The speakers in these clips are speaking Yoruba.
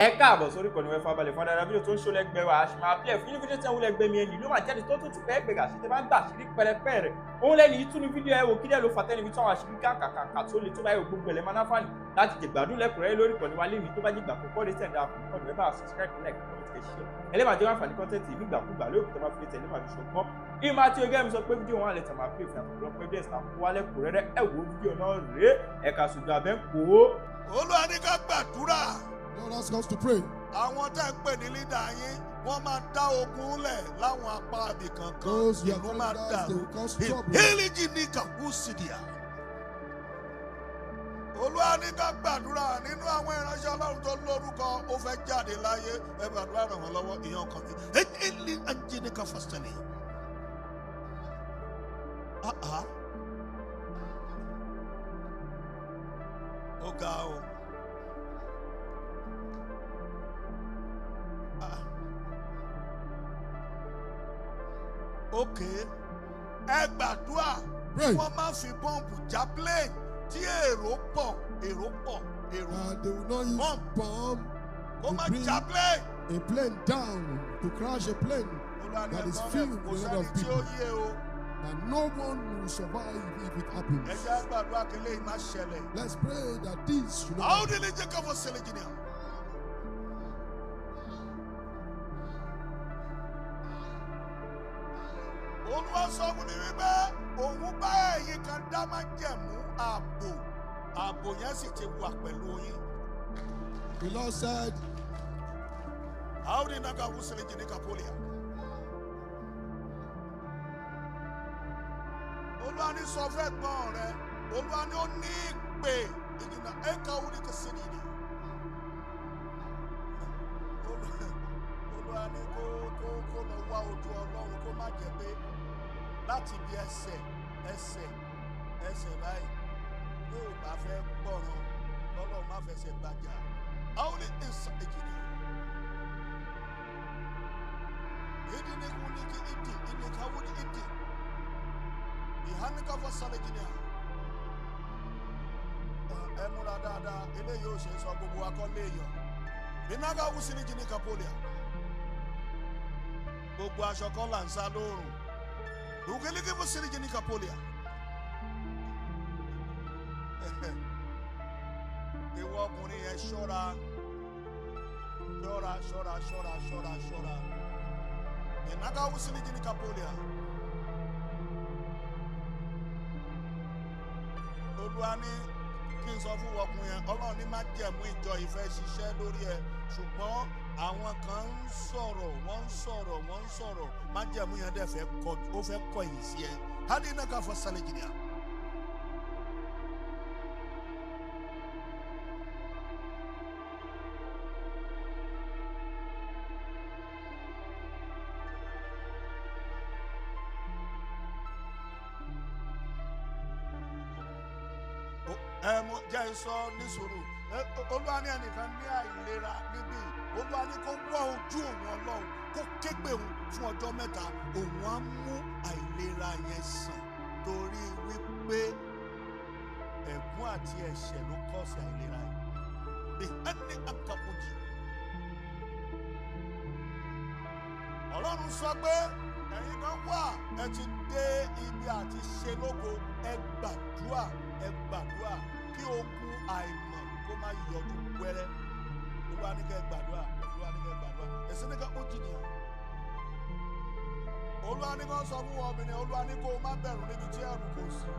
Ẹ káàbọ̀ sórí ìkànnì wẹ́fà balẹ̀ fún adára fídíò tó ń ṣó lẹ́gbẹ̀ẹ́ wa àṣìmọ̀ àpilẹ̀ fún yín fídíò tí àwọn lẹ́gbẹ̀ẹ́ mi ẹni ló máa jáde tó tún ti fẹ́ gbẹ̀gà sí tẹ́ bá ń gbà sírí pẹlẹpẹ rẹ̀ òun lẹ́ni yìí tún ní fídíò ẹ̀ wò kí dẹ́ ló fà tẹ́ni fi tán àwọn àṣírí kàkàkà tó le tó báyìí gbogbo ẹ̀lẹ́ máa náfààní láti jẹ gbádùn lẹ́kùnrẹ́rẹ́ lórí ìkànnì wa lémi tó bá jẹ́ ìgbà àkọ́kọ́ rẹ̀ tẹ̀dá àkọ́kọ́ rẹ̀ bá subscribe like comment ẹ̀ share ẹlẹ́màá jẹ́ àǹfààní kọ́ńtẹ́ǹtì nígbàkúgbà lórí òkúta máa fi tẹ̀lé màá fi ṣọgbọ́n ìmọ̀ àti ogé mi sọ pé fídíò wọn àlẹ́ tàmá pé ìfẹ́ àpòlọpọ̀ evidence náà kó wálẹ̀ kúrẹ́rẹ́ ẹ̀ wo fídíò náà rèé ẹ̀ka ṣùgbọ́n abẹ́ ń kó. Olúwa ní ká gbàdúrà. God asks us to pray. Àwọn tẹ́ ń pè ní lídà yín wọ́n máa dá ogun lẹ̀ láwọn apá àbí kankan ìlú máa dàrú ìhìlìjì ní kàkúsìdìà. Olúwa ní ká gbàdúrà nínú àwọn ìránṣẹ́ Ọlọ́run tó lórúkọ ó fẹ́ jáde láyé ẹ gbàdúrà ràn wọ́n lọ́wọ́ ìyẹn ọkàn mi. Ìhìlì àǹjẹ́ni ká fásitẹ́lì. Ó ga o. Okay, ẹ gbàdúrà kí wọ́n má fi bọ́ǹbù já plane tí èrò pọ̀. They will not use bomb kó má já plane. A plane down to crash a plane that is filled with a lot of people. And no one will survive if it happens. Ẹ jẹ́ gbàdúrà kí eléyìí má ṣẹlẹ̀. Let's pray that this should not happen. How did it take over sele jinle? Olúwa sọ fún mi wípé òun bá ẹ̀yin kan dá máa jẹ̀mú ààbò yẹn sì ti wà pẹ̀lú yín. The Lord said, how did naga wusele jini kapolia? Olúwa ní sọ fẹ́ gbọ́n rẹ, Olúwa ní ó ní ìpè ìjìnà ẹ̀ka orí kẹsìrì ni. Olúwa ní kó lọ wá ojú Ọlọ́run kó má jẹ́ pé láti bí ẹsẹ̀ báyìí yóò bá fẹ́ gbọ́ràn lọ́lọ́ má fẹsẹ̀ gbàjà. Àwọn ní ìsàn ìjìnlẹ̀ ìdí ní kú ní kí ìdí ìníkàwó ní ìdí ìhánikàfọ́ sálẹ̀ jìnnà. Ẹ múra dáadáa eléyìí ò ṣe sọ gbogbo akọ́lé èèyàn ìnáka wùsí ní jìnnì kapolia gbogbo aṣọ kan là ń sá lóòrùn. Ukeleke musiri jini kapolia. Ìwọ ọkùnrin yẹn ṣọ́ra. Ìnáka usiri jini kapolia. Olúwa ní kí n sọ fún ọkùnrin yẹn, Ọlọ́run ní má jẹ̀mú ìjọ ìfẹ́ ṣiṣẹ́ lórí ẹ, ṣùgbọ́n àwọn kan ń sọ̀rọ̀ májẹ̀mú yẹn dẹ̀ ó fẹ́ kọ yìí sí ẹ. Hadi náà ká fọ sálẹ̀ jìnnà. Jẹ́ sọ ní sùúrù. Olúwa ní ẹnìkan ní àìlera níbí. Olúwa ní kó wá ojú òun Ọlọ́run kó képe òun fún ọjọ́ mẹ́ta òun á mú àìlera yẹn sàn torí wípé ẹ̀gún àti ẹ̀ṣẹ̀ ló kọ́sí àìlera yìí. Ẹni àkàkùjì. Ọlọ́run sọ pé ẹ̀yin kan wà ẹ ti dé ibi àti ṣe lógo ẹ gbàdúrà kí ogun àìmọ̀ kó má yọjú wẹ́rẹ́. Olúwa ní kẹ́ gbàdúrà. Èsì ní ká ó jìnnìyàn. Olúwa ní kó sọ fún obìnrin, Olúwa ní kó má bẹ̀rù níbi tí ẹ̀rù kò sí.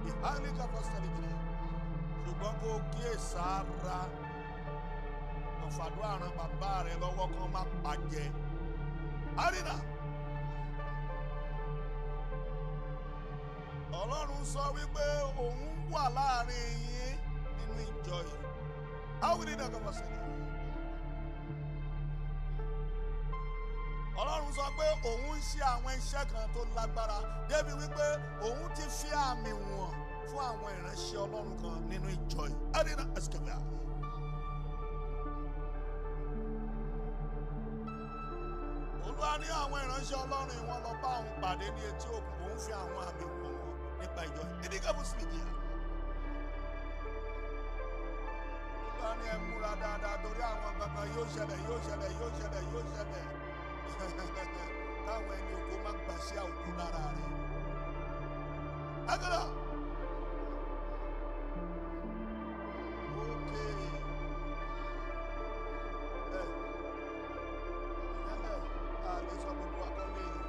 Ìhálí ká fọ́ sẹ́lẹ̀ jìnnà. Ṣùgbọ́n kó kíyè sára. Ọ̀fàdúrà ran bàbá rẹ lọ́wọ́ kan má pàjẹ́. Àrínà. Ọlọ́run sọ wípé òun wà láàrin yín nínú ìjọ yìí. How did that come about? Ọlọ́run sọ pé òun ń ṣe àwọn iṣẹ́ kan tó lágbára débi wípé òun ti fi àmì wọ̀n fún àwọn ìránṣẹ́ Ọlọ́run kan nínú ìjọ yìí. Adina Eskebia. Olúwa ní àwọn ìránṣẹ́ Ọlọ́run ìwọ̀n lọ bá òun pàdé ní etí òkun òun fi àwọn àmì wọ̀n wọn nípa ìjọ yìí. Ìdíkẹ́ mú sí ìjìyà. Olúwa ní ẹ múra dáadáa torí àwọn kankan yóò ṣẹlẹ̀. Káwọn ẹni ògo má gbà sí ògo lára rẹ̀. Agara. Okay. Ìyẹn lẹ̀ sọ gbogbo akọ́lé yìí.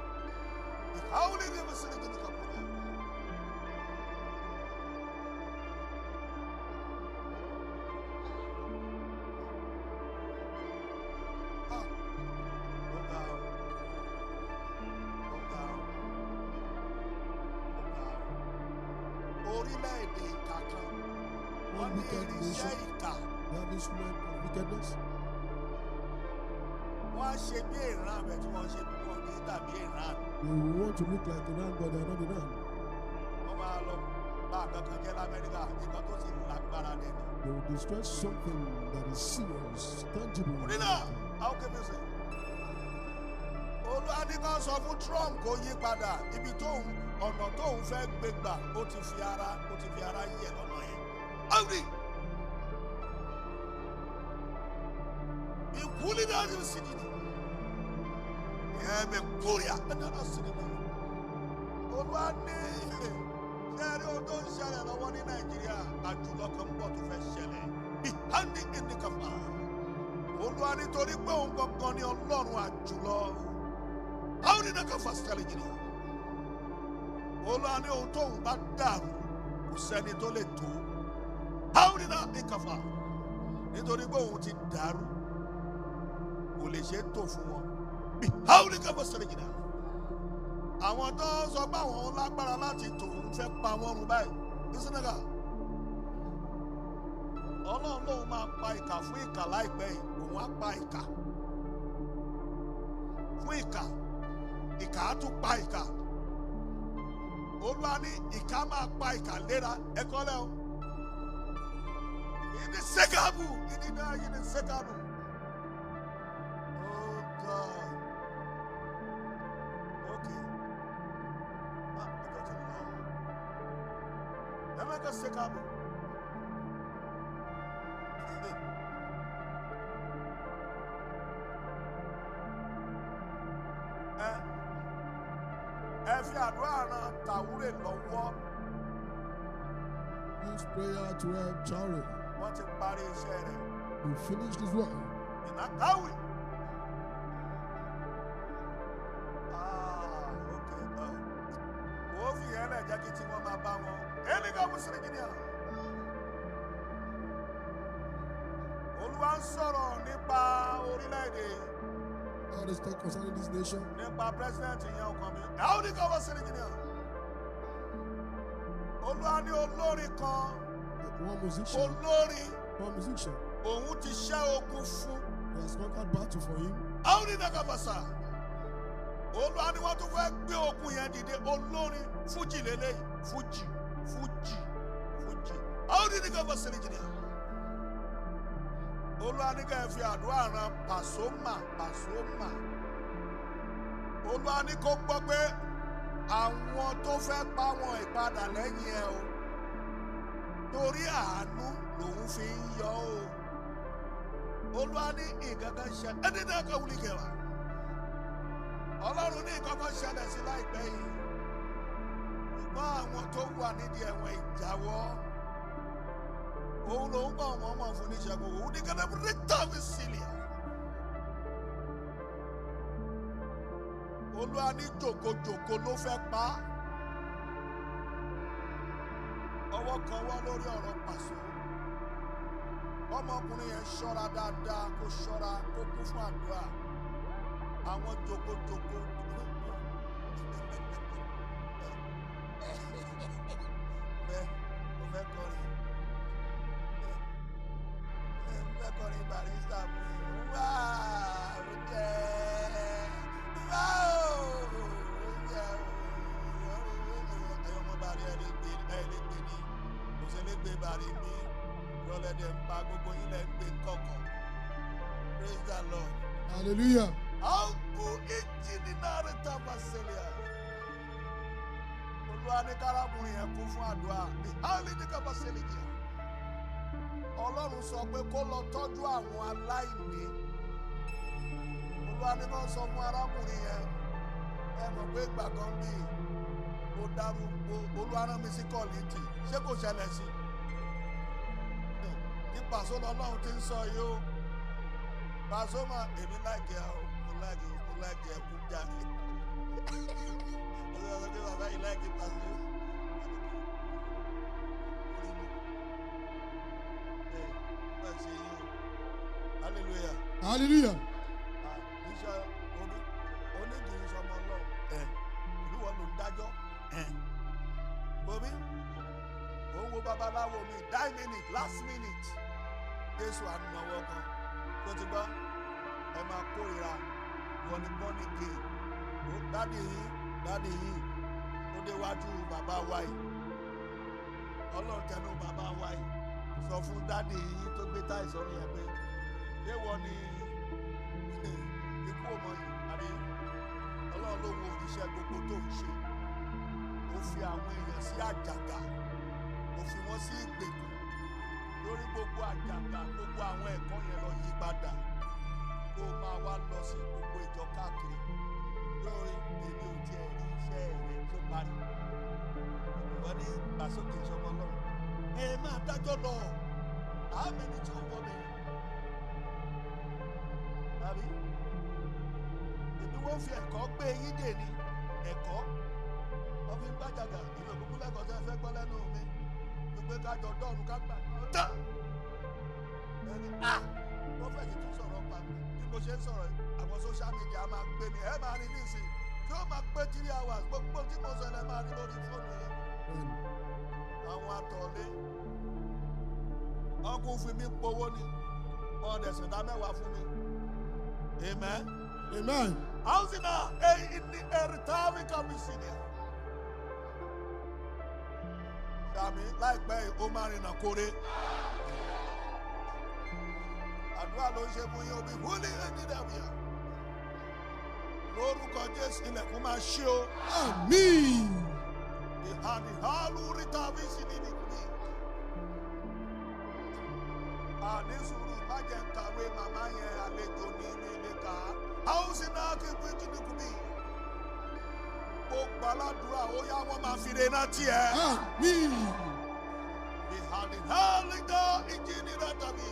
Ìkáwọ́ lè dé mọ́sílẹ̀ tó ní kàpọ̀ náà. Orileede ìkà kan. Wọ́n ní irinṣẹ́ ìkà. They have instrument of wickedness. Wọ́n á ṣe bí ìran rẹ̀ tí wọ́n ṣe bí wọ́n ní tàbí ìran. They want to look like Iran, but they are not Iran. Wọ́n máa lọ bá kankan jẹ́ l'Amẹ́ríkà nǹkan tó sì lágbára dẹ̀ ni. They will destroy something that is serious, tangible. Nínú àwọn kébé sè. Olúwadíkan sọ fún Trump kó yí padà ibi tóun ọ̀nà tóun fẹ́ gbé gbà ó ti fi ara yẹ lọ́nà yẹn. Angry. Ìkúlí náà ti sì dìde. Ẹ̀mí kúrìà ẹ̀dáná sí nínú. Olúwa ní sẹ́rí ohun tó ń ṣẹlẹ̀ lọ́wọ́ ní Nàìjíríà àjùlọ kan ń bọ̀ tó fẹ́ ṣẹlẹ̀. Ìhàndí ìdíkàfà. Olúwa nítorí pé òun gangan ni Ọlọ́run àjùlọ. Àwọn ìdíkàfà fásitì jìnnà. Olúwa ní ohun tóun bá dàrú kò sẹ́ni tó lè tó. Àwọn ìdíkàfà nítorí pé òun ti dàrú kò lè ṣe é tó fún wọn. Àwọn ìdíkàfà fásitì jìnnà. Àwọn tó ń sọ pé àwọn lágbára láti tò ń fẹ́ pa wọ́n run báyìí. Ìsìnàgà Ọlọ́run lòun máa pa ìkà fún ìkà láìpẹ́ yìí. Òun á pa ìkà fún ìkà. Ìkà á tún pa ìkà. Olúwa ní ìkà máa pa ìkà léra. Ẹ kọ́lẹ̀ o. Ìdí sẹ́kàbù. Ìdí náà yìí ní sẹ́kàbù. Oh God. Okay. Emeka sẹ́kàbù. Ẹ fi àdúrà ran Traore lọ́wọ́. Use prayer to help Traore. Wọ́n ti parí iṣẹ́ rẹ̀. He finished his work. Ìnákáwì. Wọ́n fi yẹn lẹ̀ jẹ́ kí tí wọ́n máa bá wọn. Ẹni ká mú sílẹ̀ gidi hàn. Olúwa ń sọ̀rọ̀ nípa orílẹ̀-èdè. God is talking concerning this nation. Nípa president yẹn ọkàn mi. Àwọn ní ká wọ́n sílẹ̀ gidi hàn. Olúwa ní olórin kan. One musician. Olórin. One musician. Òun ti ṣẹ́ ogun fún. He has conquered battle for him. Àwọn ní ká fàṣà. Olúwa ní wọ́n tún fẹ́ gbé ogun yẹn dìde. Olórin fújì lélẹ́yìn. Fújì. Àwọn ní ká fàṣà sílẹ̀ gidi hàn. Olúwa ní ká fi àdúrà ran Pasuma. Olúwa ní kó gbọ́ pé àwọn tó fẹ́ pa wọn ìpadà lẹ́yìn ẹ o. Torí àánú lòun fi ń yọ o. Olúwa ní ìgangan ṣe ẹni náà kọ́ wuli kẹwàá. Ọlọ́run ní ìkankan ṣẹlẹ̀ sí láìpẹ́ yìí. Ṣùgbọ́n àwọn tó wà nídìí ẹ̀wọ̀n ìjáwọ́. Òun lòun bá wọn mọ̀ fún níṣẹ́gun. Òun ní kẹ́lẹ́ rítà fi sílẹ̀. Olúwa ní jòkójòkó ló fẹ́ pa á. Ọwọ́ kan wá lórí ọ̀rọ̀ Pàṣọ. Ọmọkùnrin yẹn ṣọ́ra dáadáa kó ṣọ́ra kó kún fún àdúrà. Àwọn jòkójòkó. Mo fẹ́ kọrin. Kọrin barista fún yìí. Wá ó jẹ́ wá ó jẹ́ ẹ̀yọ́ ọmọ bàrí ẹ̀ lè gbé ní kò sí lè gbé bàrí mi lọ́lẹ́dẹ̀ ń pa gbogbo yín lẹ́ ń gbé kọ̀kọ̀. Praise the Lord. Hallelujah. Àǹkú ìjìnlẹ̀ náà rẹ̀ tá a bá ṣẹlẹ̀ à. Olúwa ní kárákùnrin yẹn kún fún àdúrà. Ní àlè ní ká bá ṣẹlẹ̀ jẹ́. Ọlọ́run sọ pé kó lọ tọ́jú àwọn aláìní. Olúwa ní kó sọ fún arákùnrin yẹn, ẹ mọ̀ pé ìgbà kan bí ó dárú Olúwa rán mi sí kọ́ọ̀lìtì, ṣé kò ṣẹlẹ̀ sí? Ní pàṣọ lọ́lọ́run ti ń sọ yìí o. Pasuma, èmi láìkẹ́ ẹ o, mo láìkẹ́ ẹ kú jáde. Olúwa sọ pé bàbá yìí láìkẹ́ Pasuma. Hallelujah. Hallelujah. Onídìrí sọmọ Ọlọ́run. Ìlú wọn ló ń dájọ́. Bomi, òun wo babaláwo mi, 9 minutes, last minute. Jésù ànàwọ̀ kan. Tó ti gbọ́, ẹ máa kórìíra wọn ní bọ́ọ̀nì gay. Dádì yìí, ó déwájú bàbá wa yìí. Ọlọ́run tẹnu bàbá wa yìí. Sọ fún dádì yìí tó gbé táì sọ́run yẹn pé ṣé wọ́n ní ikú ọmọ yìí àbí Ọlọ́run ló wo iṣẹ́ gbogbo tó ń ṣe. Ó fi àwọn èèyàn sí àjàgà, ó fi wọ́n sí ìgbèkùn lórí gbogbo àjàgà, gbogbo àwọn ẹ̀kọ́ yẹn lọ yí padà kó máa wá lọ sí gbogbo ìjọ káàkiri lórí èmi ò tiẹ̀ rí iṣẹ́ rẹ̀ tó parí. Wọ́n ní àsókè ìṣọmọ Ọlọ́run. Ẹ máa dájọ́ lọ. Àmì ni tí ó wọ́ mi. Àbí? Èmi wọ́n fi ẹ̀kọ́ gbé yín dè ní ẹ̀kọ́. Wọ́n fi ń gbàjàgà ìlú òkúkú lẹ́kọ̀ọ́ tẹ́ fẹ́ gbọ́ lẹ́nu mi. Gbogbo kájọ dọ́ọ̀nù ká gbà. Ọ̀tá! Prophet tún sọ̀rọ̀ pa mi. Bí mo ṣe ń sọ̀rọ̀ àwọn social media máa gbé mi. Ẹ máa rí nísìn. Tí ó máa pé 3 hours. Gbogbo tí mo sọ ẹ máa rí lórí fóònù yẹn. Àwọn àtọ̀lé ọkùn fún mi powó ni ọ̀dẹ̀sìn dá mẹ́wàá fún mi. Amen. Amen. Hausina ní ẹ̀rìtàmì kàmísìnìà. Sàmì láìpẹ́ ó máa rìnà kórè. Àdúrà ló ń ṣe fún yín omi wúlí ẹni dàbíyà. Lórúkọ Jésù ilẹ̀kùn máa ṣí o. Àmín. Ìhàlù rìtàmì sí ní nìkúni. Àní sùúrù má jẹ́ ń kàwé màmá yẹn àlejò ní ilé ká. Hausina kí n pín kíníkù mi. Gbogbo aládùúrà ó yá wọ́n máa fi re náà tiẹ̀. Àmín. Ìhàlìdá ìjìnlẹ̀ tàbí.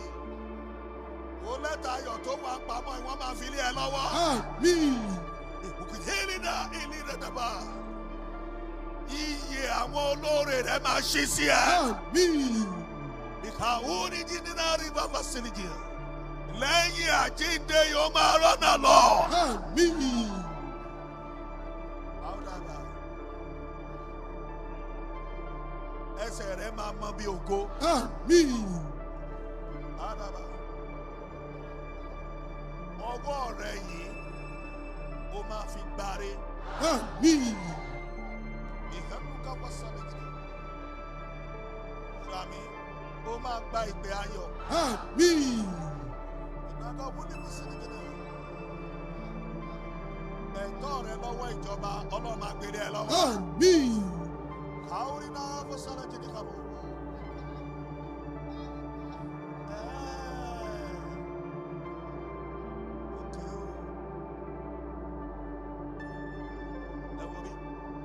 Ó lẹ́tà ayọ̀ tó wà pamọ́ ìwọ́n máa fi lé ẹ lọ́wọ́. Àmín. Ìhùkìdínlẹ̀ ìlídẹ̀ tàbá. Iye àwọn olóore rẹ̀ máa ṣí sí ẹ. Àmín. Ìkàwé ìjìnlẹ̀ rí bàbá sílìjì. Lẹ́yìn àjíǹde yóò máa rọ́nà lọ. Àmín. Ẹsẹ̀ rẹ̀ máa mọ bí ògo. Àmín. Ọwọ́ rẹ̀ yìí ó máa fi gbáre. Àmín. Ìhẹ́nu kápá sáré gidi. Sàmì ó máa gba ìpè ayọ̀. Àmín. Ìgbàgbọ́ wúlí mi sí gidi. Ẹ̀tọ́ rẹ lọ́wọ́ ìjọba Ọlọ́run máa gbére ẹ lọ́wọ́. Àmín. Káwórí náà fún sáré gidi kàbọ̀.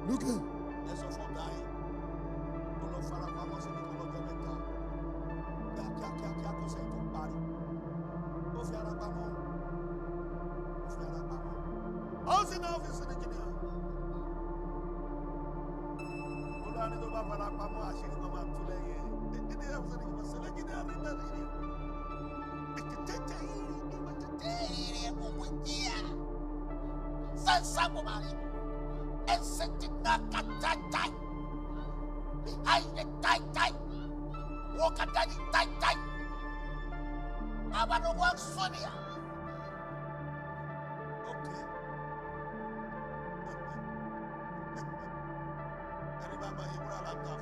Look at. Ẹ sọ fún ọ̀gá yìí, ó lọ fara pamọ́ sí nìkan lọ́jọ́ mẹ́ta. Kíákíá kò sẹ́yìn tó parí. Ó fi ara pamọ́. Ó sì náà fi sinmi jìnnà. Olúwa tó bá fara pamọ́ àṣírí kan máa tú lẹ́yìn. Ìdí ẹ̀ fún ẹni sẹ́lẹ̀ jìnnà rí bẹ́ẹ̀ ni. Ìtẹ̀tẹ̀ yìí ẹ̀kọ́ jíà. Sẹ́nsá kò máa rí. Esetina katatai, behind the tai, walk at the tai. Abano work Sonia. Okay. Anybody Ibra laptop?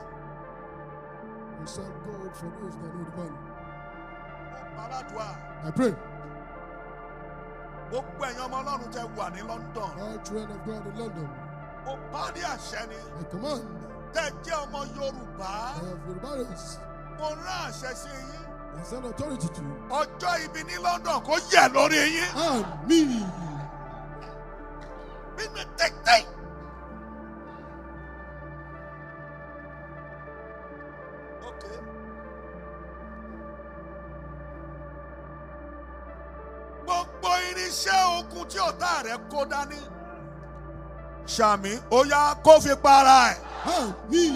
We serve God for those that know the value. Maladwa. I pray. Gbogbo ẹ̀yin ọmọ Ọlọ́run tẹ́ wà ní London. All children of God in London. Ó bá ní àṣẹ ni. I command. Tẹ́ jẹ́ ọmọ Yorùbá. I have Yorùbá race. Mo rán àṣẹ sí yín. He sent authority to you. Ọjọ́ ibi ní London kò yẹ lórí yín. Àmín. Bíbí tẹ́tẹ́. Okay. Gbogbo irinṣẹ́ ogun tí ọ̀tá rẹ̀ kó dání. Ṣàmì ó yá kó fi para ẹ̀. Àmín.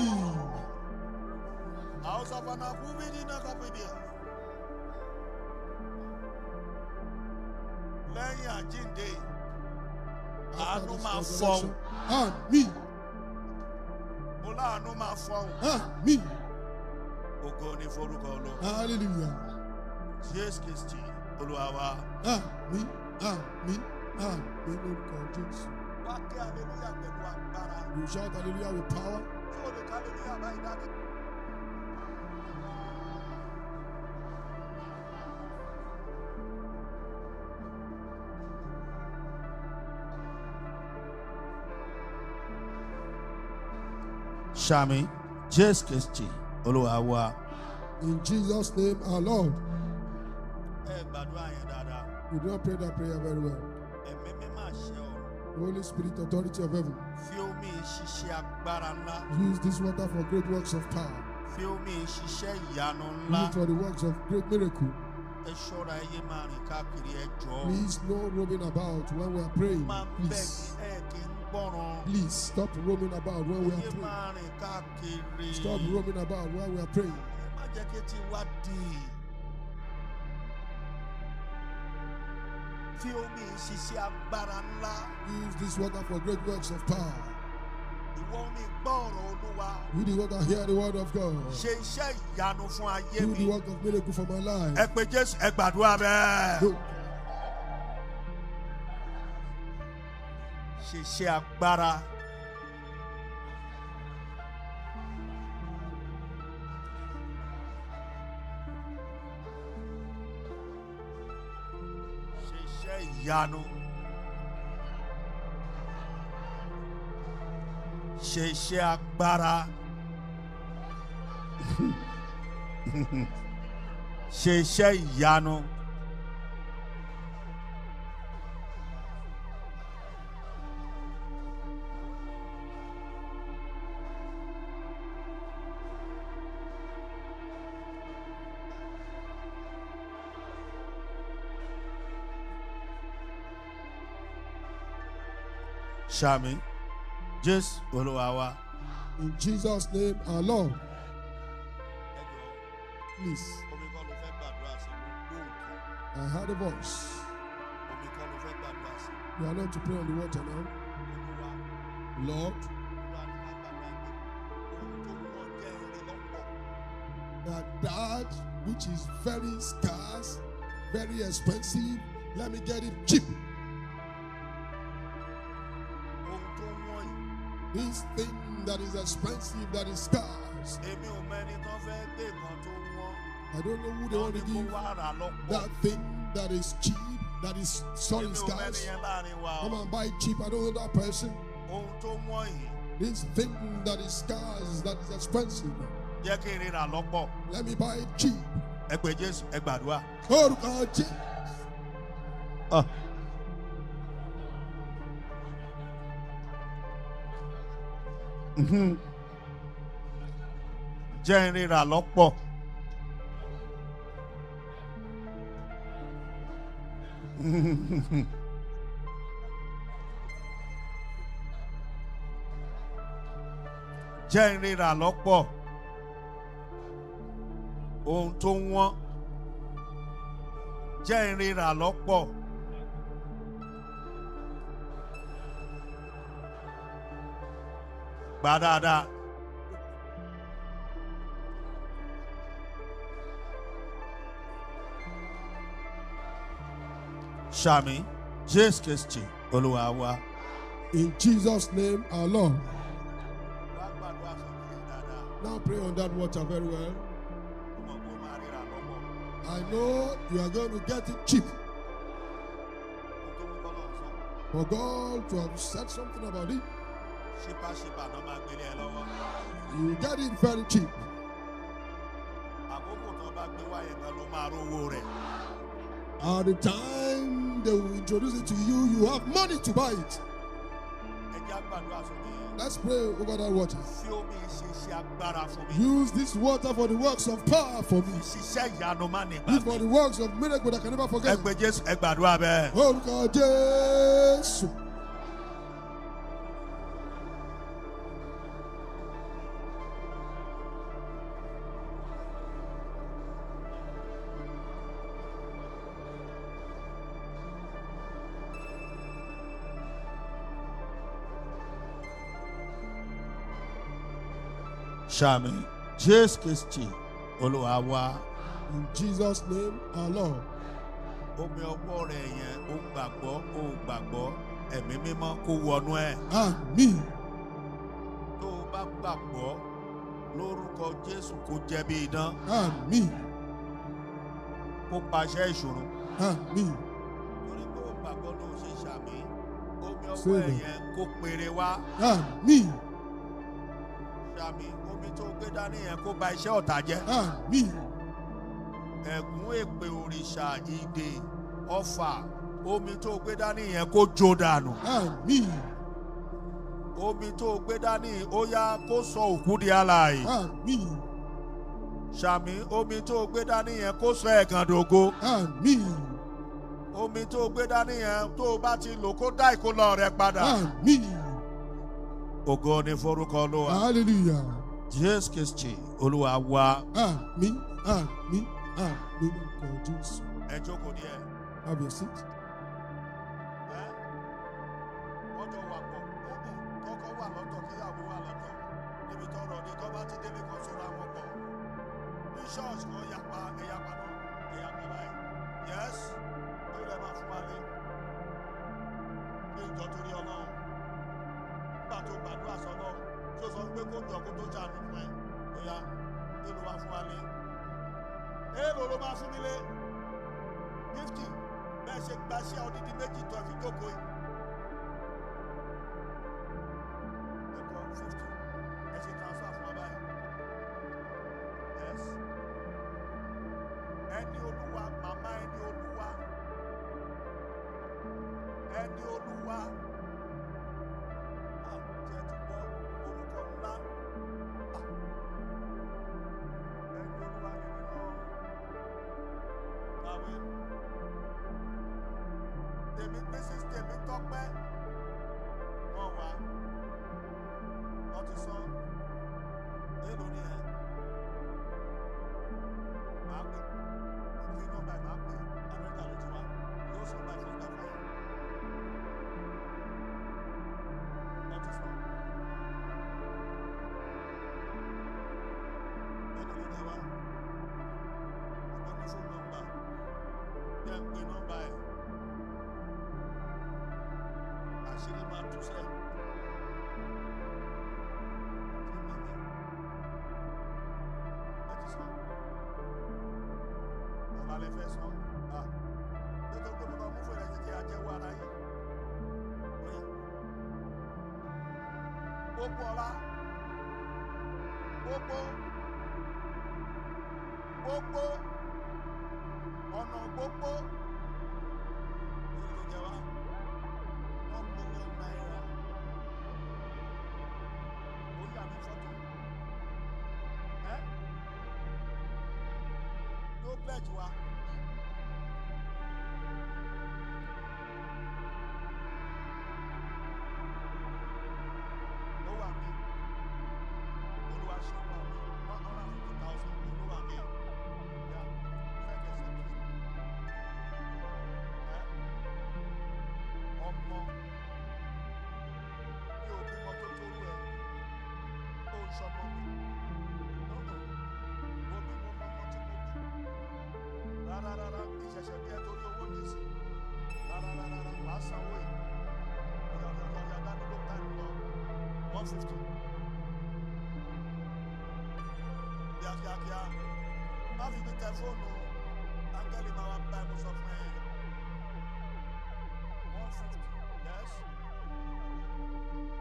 House of an Akubidi Nakapedia. Lẹ́yìn àjíǹde, àánú máa fọ́hùn. Àmín. Mo láàánú máa fọ́hùn. Àmín. Ògo ni forúkọ Ọlọ́run. Hallelujah. Jésù Kristi Olúwa wa. Àmín. Àmín. Àmín lórúkọ Jésù. Wá kí hallelujah pẹ̀lú agbára. You shout hallelujah with power. Tí o lè ká hallelujah báyìí dábẹ́. Ṣàmì Jésù Kristi Olúwa wa. In Jesus' name, our Lord. Ẹ gbàdúrà yẹn dáadáa. You don't pray that prayer very well. Ẹ̀mí mi máa ṣe ọ̀rọ̀. The Holy Spirit, authority of heaven. Fi omi ṣiṣẹ́ agbára ńlá. Use this water for great works of power. Fi omi ṣiṣẹ́ ìyanu Use ńlá. it for the works of great miracle. Ẹ ṣọ́ra ẹyẹ máa rìn káàkiri ẹ jọ̀ọ́. Please, no roaming about when we are praying. Máa ń bẹ̀ Please, kí ẹ kí ń gbọ́ràn. please stop roaming about when we are Ẹyẹ praying. máa rìn káàkiri. Stop roaming about when we are praying. Ẹ má jẹ́ kí tí wá di. Fi omi ṣiṣẹ́ agbára ńlá. Use this water for great works of power. Ìwọ omi gbọ́ ọ̀rọ̀ Olúwa. You the water, hear the word of God. Ṣe iṣẹ́ ìyanu fún ayé Do mi. the work of miracle for my life. Ẹ pé Jésù ẹ gbàdúrà bẹ́ẹ̀. Do. Ṣe iṣẹ́ agbára. Ṣe iṣẹ́ ìyanu. Ṣe iṣẹ́ agbára. Ṣe iṣẹ́ ìyanu. Ṣàmì Jésù Olúwa wa. In Jesus' name, our Lord. Please, I heard a voice. You are not to pray on the water now. Lord, that which is very scarce, very expensive, let me get it cheap. This thing that is expensive, that is scarce, I don't know who they want to give that thing that is cheap, that is sorry scarce. Come and buy it cheap. I don't know that person. This thing that is scarce, that is expensive, let me buy it cheap. Oh God, Jesus. Jẹ́ ìrìnà lọ́pọ̀. Jẹ́ ìrìnà lọ́pọ̀. Ohun tó wọ́n. Jẹ́ ìrìnà lọ́pọ̀. Gbà dáadáa. Ṣàmì Jésù Kristi Olúwa wa. In Jesus' name, our Lord. Now pray on that water very well. I know you are going to get it cheap. For God to have said something about it, you get it very cheap. At the time they will introduce it to you, you have money to buy it. Let's pray over that water. Use this water for the works of power for me. Use for the works of miracle that I can never forget. Oh God, Jesus. Shami, Jesus Christ, Oluwa. In Jesus' name, our Lord. Amen. Amen. Amen. Omi tó gbé dání yẹn kó ba iṣẹ́ ọ̀tá jẹ́. Àmín. Ẹ̀gún èpè òrìṣà ìdè ọfà omi tó gbé dání yẹn kó jó dànù. Àmín. Omi tó gbé dání ó yá kó sọ òkú di alààyè. Àmín. Ṣàmì omi tó gbé dání yẹn kó sọ ẹ̀gàn dògo. Àmín. Omi tó gbé dání yẹn tó bá ti lò kó dá ìkólọ rẹ padà. Àmín. Ògo ni forúkọ Olúwa. Hallelujah. Jésù Kristi Olúwa wa. Àmín. Àmín. Àmín. God Jesus. Ẹ jókòó díẹ̀. Have your seat. Wọ́n jọ wà pọ̀. Kọ́kọ́ wà lọ́tọ̀ kíyàwó wà lọ́tọ̀. Níbi tọ́rọ̀ ni tọ́ bá ti délé kan sóra wọn pọ̀. Ní ṣọ́ọ̀ṣì kan yapa ẹ̀yapa náà. Ẹ̀yapa báyìí. Yes. Ó lè máa fún wa lé. Ní ìjọ torí Ọlọ́run. Nígbà tó gbàdúrà sọ́lọ́ tí ó sọ pé kó jọ kó tó ṣàánú fún ẹ. Ó yá. Èlò wá fún wa lé. Èlò ló máa fún mi lé. 50 bẹ́ẹ̀ ṣe gbaṣẹ́ odidi méjì tó fi jókòó yìí. Ẹ̀kọ́ 50 ẹ ṣe transfer fún wa báyìí. Yes. Ẹni Olúwa màmá ẹni Olúwa. Ẹni Olúwa. Jẹ́ ti gbọ́ orúkọ ńlá. Ẹni Olúwa ni nínú kàwé. Mrs. Tèmi Tọ́pẹ́ wọ́n wá wọ́n ti sọ èlò ni ẹ máa pè fún mi nọ́mbà ẹ máa pè Amẹ́ríkà ló ti wá yóò sọ báyìí fún ìgbà fún ẹ wọ́n ti sọ èlò ló ní wá ìbọn ní fún nọ́mbà bí ẹ ń pè nọ́mbà ẹ. Asiri máa tú sẹ́. Ẹ ti sọ. Ọ̀la lè fẹ́ sọ. Nítorí pé mo máa mú fún ẹ̀rẹ́ kí a jẹ́wọ́ ara yìí. Oya. Gbogbo ọ̀la. Gbogbo ọ̀nà gbogbo. Èlò jẹ wá. 1 million naira. Ó yà mí fọ́tò. Ló pledge wa. Ó wà mí. Olúwa ṣe wà mí. 150,000 ló wà mí. Yà fẹ́ kẹsẹ̀ mi. Ọmọ mi ò bímọ tó torú ẹ ó ń ṣọmọ mi lọ́dọ̀ mo bí mo mọ́mọ́ tí mo bí rárá ìṣẹ̀ṣẹ̀ bí ẹ torí owó ní ìsìn rárá wà á sanwó yìí ọ̀yà dání ló ká ìlú lọ 150 kíákíá má fi mi tẹ fóònù áńgẹ́lì máa wá bá ẹ mo sọ fún ẹ 150. Yes.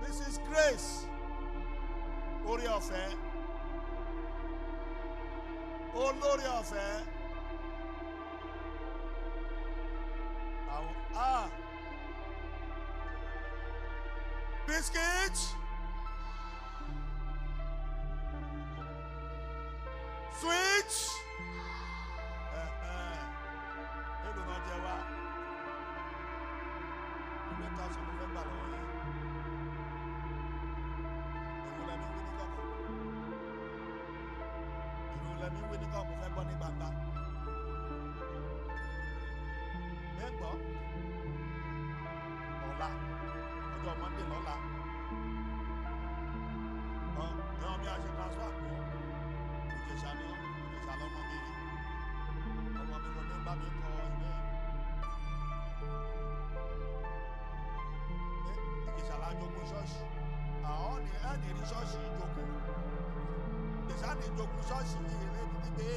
This is grace. Orí ọ̀fẹ́. Olórí ọ̀fẹ́. biscuit. Switch. Èlò náà jẹ wá. Ilé ìtajà ló fẹ́ gbà lọ́wọ́ yẹn. Èlò lẹ́mí wí ní kọ́ọ̀pù fẹ́ gbọ́ ní gbangba. Mẹ́gbọ́. Ọ̀la. Ọjọ́ Mọ́ndé lọ́la. Ẹ̀wọ̀n bí a ṣe transfer kú. Ìjẹ̀ṣà ni ọ́. Ìjẹ̀ṣà lọ́mọ mi. Ọmọ mi kò ní bá mi kọ ilé. Ìjẹ̀ṣà la jogún ṣọ́ọ̀ṣì. Àwọn ní ẹ̀ẹ́dì rí ṣọ́ọ̀ṣì jogún. Ìjẹ̀ṣà ní jogún ṣọ́ọ̀ṣì yìí lé ní gbé.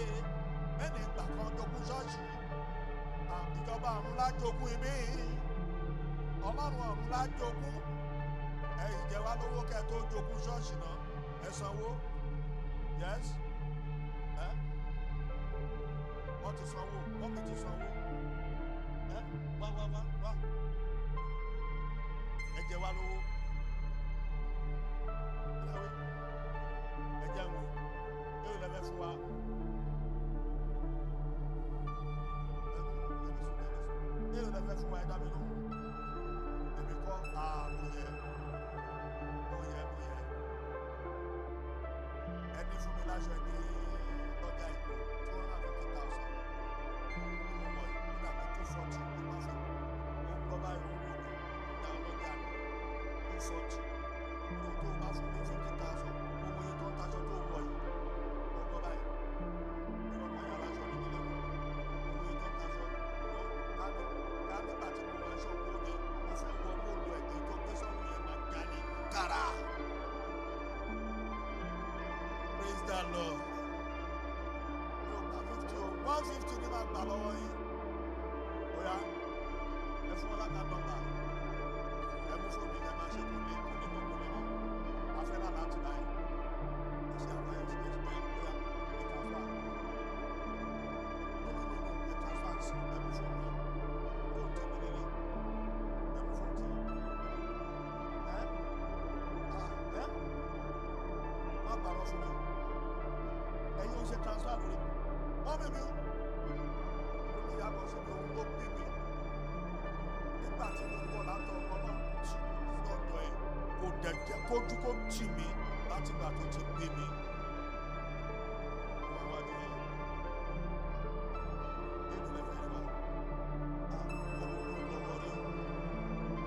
Mẹ́ni ìgbà kan jogún ṣọ́ọ̀ṣì. Ìjọba ọ̀run la jogún ibí. Ọlọ́run ọ̀run la jogún. Ẹ̀yin jẹ wá lówó kẹ́ tó jogún ṣọ́ọ̀ṣì náà. Ẹ sanwó. Yes. Wọ́n ti sanwó. Wọ́n mi ti sanwó. Wá. Ẹ jẹ wá lówó. Ẹ jẹ́ ń wò. Yóò lẹ́fẹ̀ẹ́ fún wa. Yóò lẹ́fẹ̀ẹ́ fún wa ẹ dá mi lóhùn. Èmi kọ́ mo yẹ. Ẹni fún mi láṣọ ẹni lọ́jà ìkó 250,000. Ọmọ ìgbà mi 240 ní máa fẹ́. Ó ń gbọ́ báyìí owó ni ìyá ọlọ́jà ni 240. Ìlú tó bá fún mi 50,000. Owó yẹn tó ń taṣọ tó wọ̀ yìí. Ó gbọ́ báyìí. Ìwọ ọmọ yẹn aláṣọ ní ilé wọn. Owó yẹn tó ń taṣọ. Ká nígbà tí mo wọ aṣọ owó ni mo fẹ́ wọ móòlù ẹ̀ èyí tó gbé sọ́run yẹn máa ga ní kàrà. Praise the Lord. Yóò gba 50 o. 150 ní máa gbà lọ́wọ́ yín. Bóyá ẹ fún wọn lága nọ́mbà. Ẹ mú fóònù yẹn máa ṣe kúlé kúlé mọ́. Afẹ́lá láti báyìí. Ẹ ṣe àwọn ẹ̀ ṣe bóyá ẹ transfer. Ẹ transfer sí ẹ mú fóònù yẹn. Ó ń tẹ̀lé lélẹ̀. Ẹ mú fóònù yẹn. Má parọ́ fún mi. Ẹ̀yin ò ṣe transfer lórí mi. Wọ́n mi mi. Mo ní ìyàgò sí mi òun ló bí mi. Nígbà tí mo bọ̀ látọ̀ ọmọ náà sí ọ̀dọ̀ ẹ̀ kò dẹ̀dẹ̀ kójú kó tì mí láti ìgbà tó ti bí mi. Wọ́n wá dé yẹn. Èdè lẹ́fẹ̀ẹ́ rí wa. Owó ló lọ́wọ́ rí.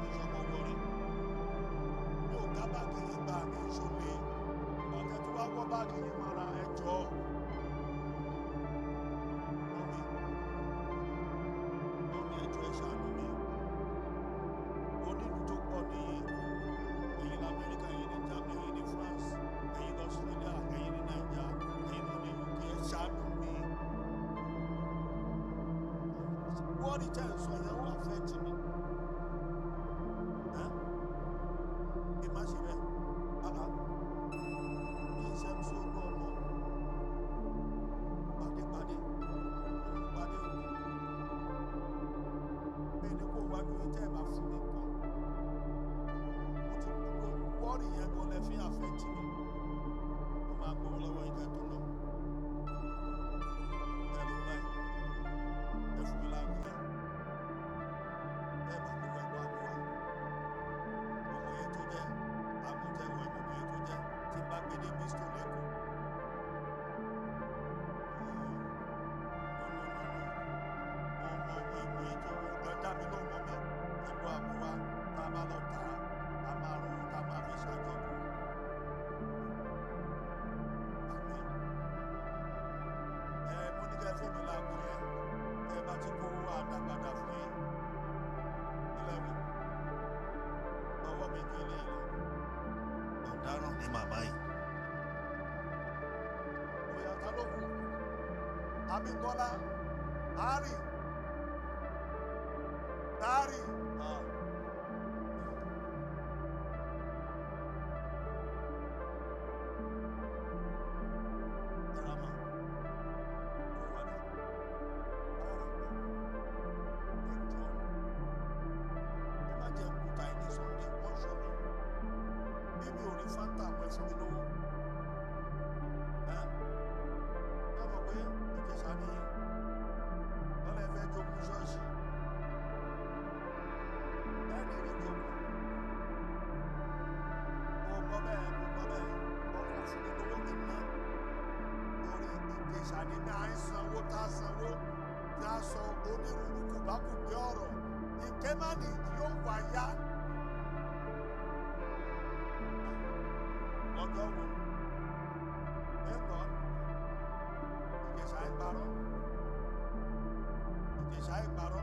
Ìṣọ̀mọ̀ owó rí. Mi ò ká báàgì yìí gbà mí ìṣòlè. Ọ̀kẹ́ tó wá wọ́ báàgì yìí mọ́ra ẹjọ́. Mọ́mí ẹjọ́ ẹ ṣàánú mi. Onílù tó pọ̀ ní ẹ̀yin ní Amẹ́ríkà, ẹ̀yin ní Germany, ẹ̀yin ní France, ẹ̀yin ní Australia, ẹ̀yin ní Nigeria, ẹ̀yin ní UK ẹ ṣàánú mi. Wọ́n ní tẹ́ ẹ̀ sọ yẹn wọ́n fẹ́ jì mí. Ẹ má ṣe bẹ́ẹ̀. Iṣẹ́ tó lọ lọ. Pàdé. Bẹ́ẹ̀ ni kò wá lórí tẹ́ ẹ bá fún mi kan. Mo ti dúró wọ́ọ̀rì yẹn gan lẹ fi àfẹ́ jì mí. Mo máa gbowó lọ́wọ́ ìkẹ́ tó lọ. Ẹ ló láì. Ẹ fún mi láàbù yẹn. Ẹ bá mi wẹ̀ wá mi wá. Ọmọ yẹn tó jẹ́ àmọ̀tẹ́wọ̀ ìmọ̀mọ̀ yẹn tó jẹ́ tí bá gbé dé Bristol lẹ́kọ̀ọ́. Ọmọ ìwé tó ẹ̀dá mi ló mọ̀ mí. Ẹ̀bùn àbúwá tá a bá lọ tà á, a máa rò ó tá a máa fi ṣàjọpọ̀. Àmín. Mo ní kẹ́ fún mi láàbù yẹn. Ẹ bá ti kó àdàgbàdà fún yín. Ilé mi. Ọwọ́ mi kí ilé ìlọ. Ọ̀daràn ni màmá yìí. Bóyá ta ló kù? Abímbọ́lá, Ari, Dari. Rama. Ẹ má jẹ́ òkúta ẹni Sunday wọ́n ṣọ́ mi. ní à ń sanwó tá a sanwó tí a sọ onírúurú kùbákùgbé ọ̀rọ̀ ìkémánì yóò wáyá ọjọ́ wo ẹ̀gbọ́n ìjẹ̀ṣà ìparọ́ ìjẹ̀ṣà ìparọ́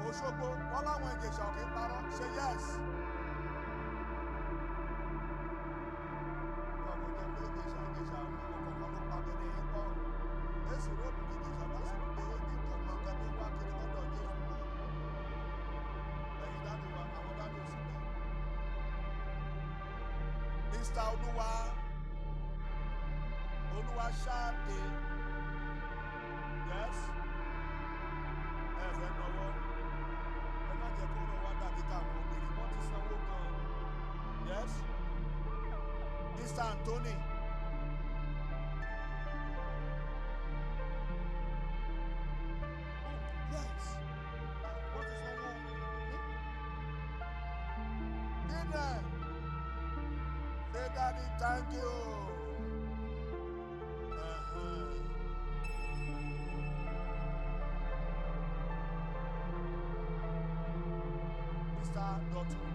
Òṣogbo wọn láwọn ìjẹ̀ṣà òkè parọ́ ṣe yes. Olúwa ṣáàdé yes ẹ fẹ́ náwó ẹ má jẹ́ kó rọ̀ wá dàbí káwọn obìnrin wọ́n ti sanwó gan yes Mr. Anthony yes wọ́n ti sanwó dinner say daddy thank you. Mr. Dotun